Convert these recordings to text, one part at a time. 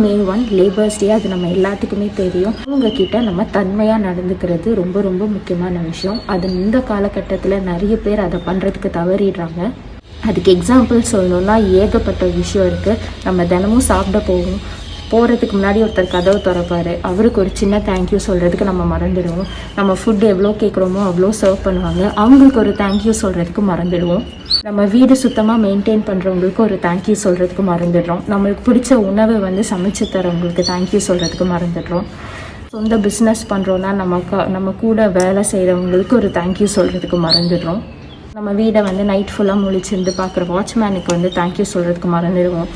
மே 1 labours day, அது நம்ம எல்லாத்துக்குமே தெரியும். அவங்கக்கிட்ட நம்ம தன்மையாக நடந்துக்கிறது ரொம்ப ரொம்ப முக்கியமான விஷயம். அது இந்த காலகட்டத்தில் நிறைய பேர் அதை பண்ணுறதுக்கு தவறிடுறாங்க. அதுக்கு எக்ஸாம்பிள் சொல்லணுன்னா ஏகப்பட்ட விஷயம் இருக்குது. நம்ம தினமும் சாப்பிட போகிறதுக்கு முன்னாடி ஒருத்தர் கதவு திறப்பார், அவருக்கு ஒரு சின்ன தேங்க்யூ சொல்கிறதுக்கு நம்ம மறந்துடுவோம். நம்ம ஃபுட்டு எவ்வளோ கேட்குறோமோ அவ்வளோ சர்வ் பண்ணுவாங்க, அவங்களுக்கு ஒரு தேங்க்யூ சொல்கிறதுக்கு மறந்துடுவோம். நம்ம வீடு சுத்தமாக மெயின்டைன் பண்ணுறவங்களுக்கு ஒரு தேங்க்யூ சொல்கிறதுக்கு மறந்துடுறோம். நம்மளுக்கு பிடிச்ச உணவை சமைச்சு தரவங்களுக்கு தேங்க்யூ சொல்கிறதுக்கு மறந்துடுறோம். சொந்த பிஸ்னஸ் பண்ணுறோன்னா நம்ம கூட வேலை செய்கிறவங்களுக்கு ஒரு தேங்க்யூ சொல்கிறதுக்கு மறந்துடுறோம். நம்ம வீடை நைட் ஃபுல்லாக முழிச்சிருந்து பார்க்குற வாட்ச்மேனுக்கு தேங்க்யூ சொல்கிறதுக்கு மறந்துடுவோம்.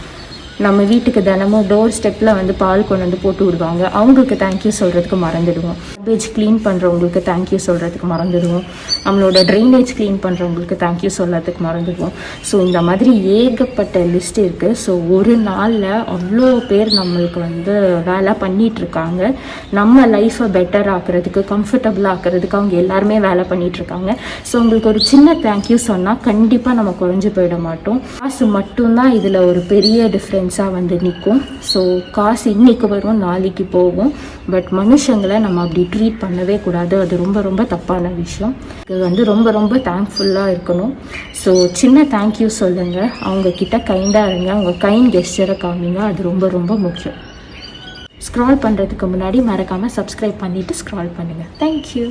நம்ம வீட்டுக்கு தினமும் டோர் ஸ்டெப்பில் பால் கொண்டு போட்டு விடுவாங்க, அவங்களுக்கு தேங்க்யூ சொல்கிறதுக்கு மறந்துடுவோம். கார்பேஜ் க்ளீன் பண்ணுறவங்களுக்கு தேங்க்யூ சொல்கிறதுக்கு மறந்துடுவோம். நம்மளோட ட்ரைனேஜ் க்ளீன் பண்ணுறவங்களுக்கு தேங்க்யூ சொல்கிறதுக்கு மறந்துடுவோம். ஸோ இந்த மாதிரி ஏகப்பட்ட லிஸ்ட் இருக்குது. ஸோ ஒரு நாளில் அவ்வளோ பேர் நம்மளுக்கு வேலை பண்ணிகிட்ருக்காங்க. நம்ம லைஃப்பை பெட்டர் ஆக்கிறதுக்கு, கம்ஃபர்டபுள் ஆக்கிறதுக்கு அவங்க எல்லாருமே வேலை பண்ணிகிட்ருக்காங்க. ஸோ உங்களுக்கு ஒரு சின்ன தேங்க்யூ சொன்னால் கண்டிப்பாக நம்ம குறைஞ்சி போயிட மாட்டோம். காசு மட்டும்தான் இதில் ஒரு பெரிய டிஃப்ரென்ஸாக நிற்கும். ஸோ காசு இன்னைக்கு வரும், நாளைக்கு போகும். பட் மனுஷங்களை நம்ம அப்படி ட்ரீட் பண்ணவே கூடாது. அது ரொம்ப ரொம்ப தப்பான விஷயம். இது ரொம்ப ரொம்ப தேங்க்ஃபுல்லாக இருக்கணும். ஸோ சின்ன தேங்க்யூ சொல்லுங்கள், அவங்கக்கிட்ட கைண்டாக இருங்க, அவங்க கைண்ட் கெஸ்டரை காமிங்க. அது ரொம்ப ரொம்ப முக்கியம். ஸ்க்ரால் பண்ணுறதுக்கு முன்னாடி மறக்காமல் சப்ஸ்கிரைப் பண்ணிவிட்டு ஸ்க்ரால் பண்ணுங்கள். தேங்க்யூ.